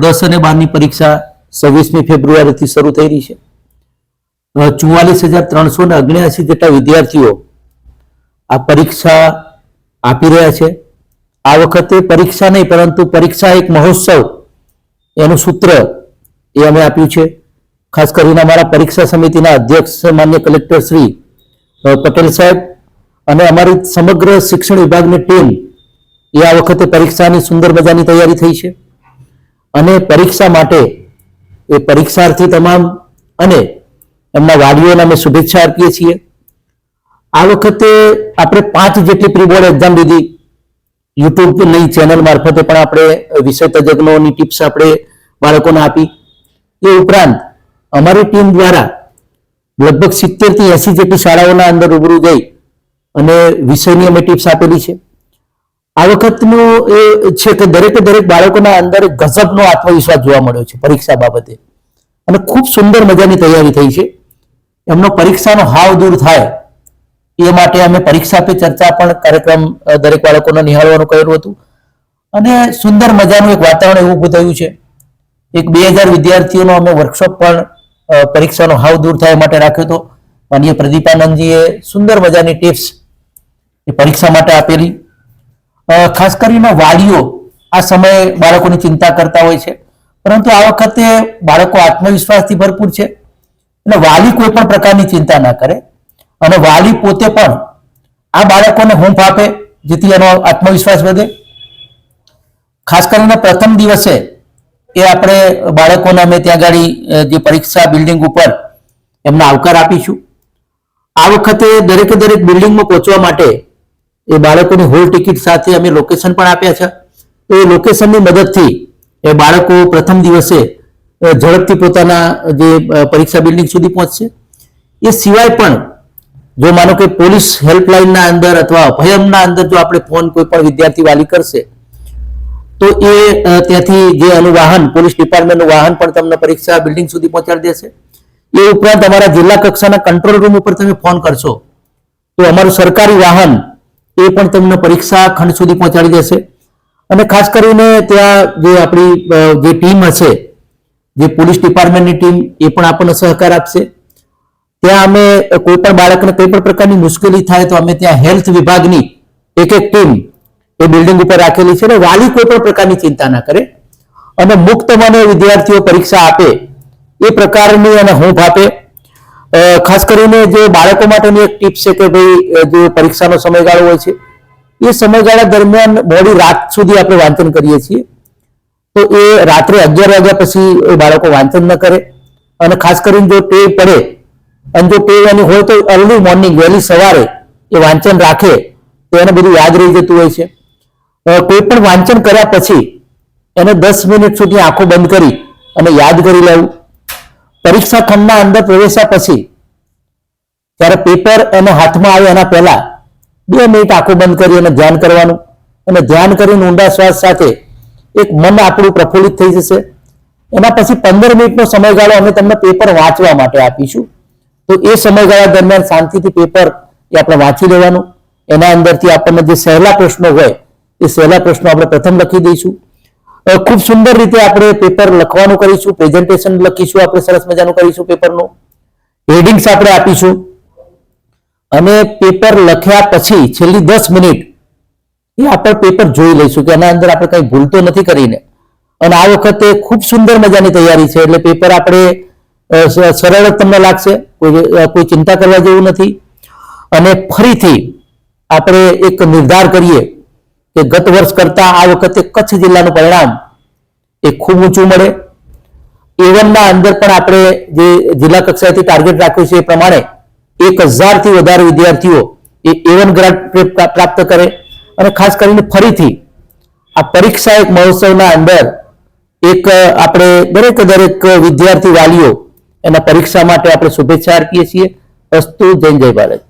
10 અને 12ની પરીક્ષા 26મી ફેબ્રુઆરીથી શરૂ થઈ રહી છે. 44,379 જેટલા વિદ્યાર્થીઓ આ પરીક્ષા આપી રહ્યા છે. આ વખતે પરીક્ષા નહીં પરંતુ પરીક્ષા એક મહોત્સવ એનું સૂત્ર એ અમે આપ્યું છે. ખાસ કરીને અમારા પરીક્ષા સમિતિના અધ્યક્ષ માન્ય કલેક્ટર શ્રી પટેલ સાહેબ અને અમારી સમગ્ર શિક્ષણ વિભાગની ટીમ એ આ વખતે પરીક્ષાની સુંદર મજાની તૈયારી થઈ છે અને પરીક્ષા માટે એ પરીક્ષાર્થી તમામ અને એમના વાલીઓને અમે શુભેચ્છા આપીએ છીએ. આ વખતે આપણે 5 જેટલી પ્રી બોર્ડ એક્ઝામ લીધી. યુટ્યુબની ચેનલ મારફતે પણ આપણે વિષય તજજ્ઞોની ટિપ્સ આપણે બાળકોને આપી. એ ઉપરાંત અમારી ટીમ દ્વારા લગભગ 70 થી 80 જેટલી શાળાઓના અંદર રૂબરૂ જઈ અને વિષયની અમે ટિપ્સ આપેલી છે. આ વખતનું એ છે કે દરેકે દરેક બાળકોના અંદર ગજબનો આત્મવિશ્વાસ જોવા મળ્યો છે પરીક્ષા બાબતે અને ખૂબ સુંદર મજાની તૈયારી થઈ છે. એમનો પરીક્ષાનો હાવ દૂર થાય એ માટે અમે પરીક્ષા પે ચર્ચા પણ કાર્યક્રમ દરેક બાળકોને નિહાળવાનું કર્યું હતું અને સુંદર મજાનું એક વાતાવરણ એવું ઊભું થયું છે. એક 2000 વિદ્યાર્થીઓનો અમે વર્કશોપ પણ પરીક્ષાનો હાવ દૂર થાય માટે રાખ્યો હતો. માનીય પ્રદીપાનંદજીએ સુંદર મજાની ટિપ્સ એ પરીક્ષા માટે આપેલી. ખાસ કરીને વાલીઓ આ સમયે બાળકોની ચિંતા કરતા હોય છે પરંતુ આ વખતે બાળકો આત્મવિશ્વાસથી ભરપૂર છે એટલે વાલી કોઈ પણ પ્રકારની ચિંતા ના કરે અને વાલી પોતે પણ આ બાળકોને હૂંફ આપે જેથી એનો આત્મવિશ્વાસ વધે. ખાસ કરીને પ્રથમ દિવસે એ આપણે બાળકોને અમે ત્યાં ગાડી જે પરીક્ષા બિલ્ડિંગ ઉપર એમને આવકાર આપીશું. આ વખતે દરેકે દરેક બિલ્ડિંગમાં પહોંચવા માટે એ બાળકોની હોલ ટિકિટ સાથે અમે લોકેશન પણ આપ્યા છે. તો એ લોકેશનની મદદથી એ બાળકો પ્રથમ દિવસે ઝડપથી પોતાના જે પરીક્ષા બિલ્ડિંગ સુધી પહોંચશે. એ સિવાય પણ જો માનો કે પોલીસ હેલ્પલાઇનના અંદર અથવા અભયમના અંદર જો આપણે ફોન કોઈ પણ વિદ્યાર્થી વાલી કરશે તો એ ત્યાંથી જે એનું વાહન પોલીસ ડિપાર્ટમેન્ટનું વાહન પણ તમને પરીક્ષા બિલ્ડિંગ સુધી પહોંચાડી દેશે. એ ઉપરાંત અમારા જિલ્લા કક્ષાના કંટ્રોલ રૂમ ઉપર તમે ફોન કરશો તો અમારું સરકારી વાહન એ પણ તમને પરીક્ષા ખંડ સુધી પહોંચાડી દેશે. અને ખાસ કરીને ત્યાં જે આપણી જે ટીમ હશે જે પોલીસ ડિપાર્ટમેન્ટની ટીમ એ પણ આપણને સહકાર આપશે. ત્યાં અમે કોઈ પણ બાળકને કોઈ પણ પ્રકારની મુશ્કેલી થાય તો અમે ત્યાં હેલ્થ વિભાગની એક ટીમ એ બિલ્ડિંગ ઉપર રાખેલી છે. વાલી કોઈ પણ પ્રકારની ચિંતા ના કરે અને મુક્ત મને વિદ્યાર્થીઓ પરીક્ષા આપે એ પ્રકારની અને હૂંફ આપે. ખાસ કરીને જે બાળકો માટેની એક ટીપ છે કે ભાઈ જે પરીક્ષાનો સમયગાળો હોય છે એ સમયગાળા દરમિયાન મોડી રાત સુધી આપણે વાંચન કરીએ છીએ તો એ રાત્રે 11 વાગ્યા પછી એ બાળકો વાંચન ન કરે અને ખાસ કરીને જો ટેવ પડે અને જો ટેવ એની હોય તો અર્લી મોર્નિંગ વહેલી સવારે એ વાંચન રાખે તો એને બધું યાદ રહી જતું હોય છે. કોઈ પણ વાંચન કર્યા પછી એને 10 મિનિટ સુધી આંખો બંધ કરી અને યાદ કરી લેવું. પરીક્ષા ખંડના અંદર પ્રવેશ્યા પછી જ્યારે પેપર એને હાથમાં આવે એના પહેલા 2 મિનિટ આંખો બંધ કરી અને ધ્યાન કરવાનું અને ધ્યાન કરીને ઊંડા શ્વાસ સાથે એક મન આપણું પ્રફુલ્લિત થઈ જશે. એના પછી 15 મિનિટનો સમયગાળો અમે તમને પેપર વાંચવા માટે આપીશું. તો એ સમયગાળા દરમિયાન શાંતિથી પેપર એ આપણે વાંચી લેવાનું. એના અંદરથી આપણને જે સહેલા પ્રશ્નો હોય એ સહેલા પ્રશ્નો આપણે પ્રથમ લખી દઈશું. ખૂબ સુંદર રીતે આપણે પેપર લખવાનું કરીશું. પ્રેઝન્ટેશન લખીશું આપણે સરસ મજાનું કરીશું. પેપરનું હેડિંગ્સ આપણે આપીશું અને પેપર લખ્યા પછી છેલ્લી 10 મિનિટ એ આપણે પેપર જોઈ લઈશું કે એના અંદર આપણે કંઈ ભૂલ તો નથી કરીને. અને આ વખતે ખૂબ સુંદર મજાની તૈયારી છે એટલે પેપર આપણે સરળ તમને લાગશે. કોઈ ચિંતા કરવા જેવું નથી. અને ફરીથી આપણે એક નિર્ધાર કરીએ કે ગત વર્ષ કરતા આ વખતે કચ્છ જિલ્લાનું પરિણામ એ ખૂબ ઊંચું મળે. A1 ના અંદર પણ આપણે જે જિલ્લા કક્ષાએથી ટાર્ગેટ રાખ્યું છે એ પ્રમાણે 1000 થી વધારે વિદ્યાર્થીઓ એ A1 ગ્રેડ પ્રાપ્ત કરે. અને ખાસ કરીને ફરીથી આ પરીક્ષા એક મહોત્સવના અંદર એક આપણે દરેક વિદ્યાર્થી વાલીઓ એના પરીક્ષા માટે આપણે શુભેચ્છા આપીએ છીએ. અસ્તુ. જય ભારત.